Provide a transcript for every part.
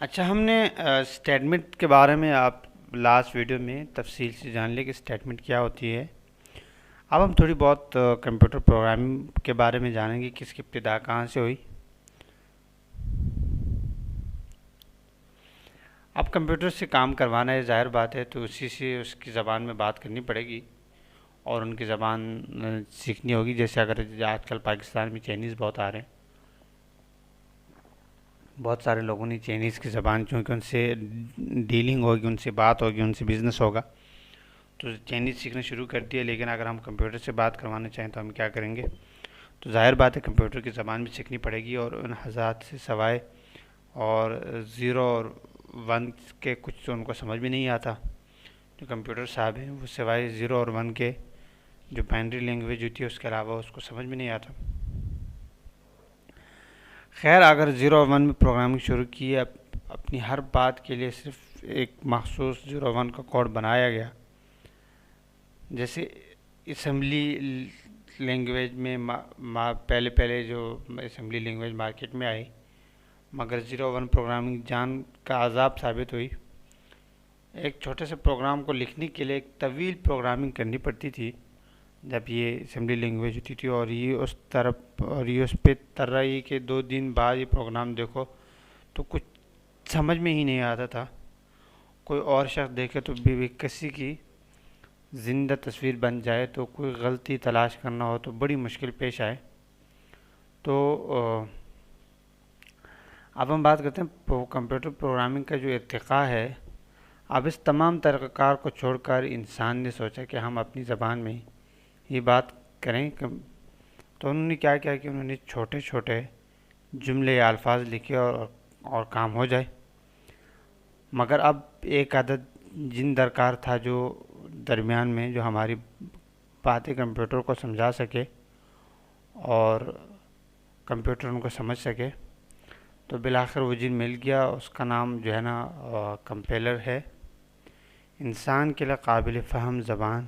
اچھا، ہم نے اسٹیٹمنٹ کے بارے میں آپ لاسٹ ویڈیو میں تفصیل سے جان لیں کہ اسٹیٹمنٹ کیا ہوتی ہے۔ اب ہم تھوڑی بہت کمپیوٹر پروگرامنگ کے بارے میں جانیں گے کہ اس کی ابتدا کہاں سے ہوئی۔ اب کمپیوٹر سے کام کروانا ہے، ظاہر بات ہے، تو اسی سے اس کی زبان میں بات کرنی پڑے گی اور ان کی زبان سیکھنی ہوگی۔ جیسے اگر آج کل پاکستان میں چائنیز بہت آ رہے ہیں، بہت سارے لوگوں نے چائنیز کی زبان، چونکہ ان سے ڈیلنگ ہوگی، ان سے بات ہوگی، ان سے بزنس ہوگا، تو چائنیز سیکھنا شروع کر دیا۔ لیکن اگر ہم کمپیوٹر سے بات کروانا چاہیں تو ہم کیا کریں گے؟ تو ظاہر بات ہے کمپیوٹر کی زبان بھی سیکھنی پڑے گی، اور ان حضرات سے سوائے اور زیرو اور ون کے کچھ تو ان کو سمجھ بھی نہیں آتا۔ جو کمپیوٹر صاحب ہیں وہ سوائے زیرو اور ون کے جو بائنری لینگویج ہوتی ہے اس کے علاوہ اس کو سمجھ میں نہیں آتا۔ خیر، اگر زیرو اور ون میں پروگرامنگ شروع کی ہے، اپنی ہر بات کے لیے صرف ایک مخصوص زیرو ون کا کوڈ بنایا گیا، جیسے اسمبلی لینگویج میں پہلے پہلے جو اسمبلی لینگویج مارکیٹ میں آئی، مگر زیرو ون پروگرامنگ جان کا عذاب ثابت ہوئی۔ ایک چھوٹے سے پروگرام کو لکھنے کے لیے ایک طویل پروگرامنگ کرنی پڑتی تھی جب یہ اسمبلی لینگویج ہوتی تھی، اور یہ اس پہ تر رہی کہ 2 دن بعد یہ پروگرام دیکھو تو کچھ سمجھ میں ہی نہیں آتا تھا۔ کوئی اور شخص دیکھے تو بھی کسی کی زندہ تصویر بن جائے، تو کوئی غلطی تلاش کرنا ہو تو بڑی مشکل پیش آئے۔ تو اب ہم بات کرتے ہیں کمپیوٹر پروگرامنگ کا جو ارتقاء ہے۔ اب اس تمام طریقہ کار کو چھوڑ کر انسان نے سوچا کہ ہم اپنی زبان میں یہ بات کریں، تو انہوں نے کیا کیا کہ انہوں نے چھوٹے چھوٹے جملے یا الفاظ لکھے اور کام ہو جائے۔ مگر اب ایک عدد جن درکار تھا جو درمیان میں جو ہماری باتیں کمپیوٹر کو سمجھا سکے اور کمپیوٹر ان کو سمجھ سکے، تو بالآخر وہ جن مل گیا۔ اس کا نام جو ہے نا کمپیلر ہے۔ انسان کے لیے قابل فہم زبان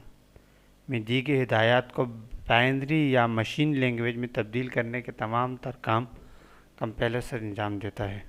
میں دی گئی ہدایات کو بائنری یا مشین لینگویج میں تبدیل کرنے کے تمام تر کام کمپیلر سے انجام دیتا ہے۔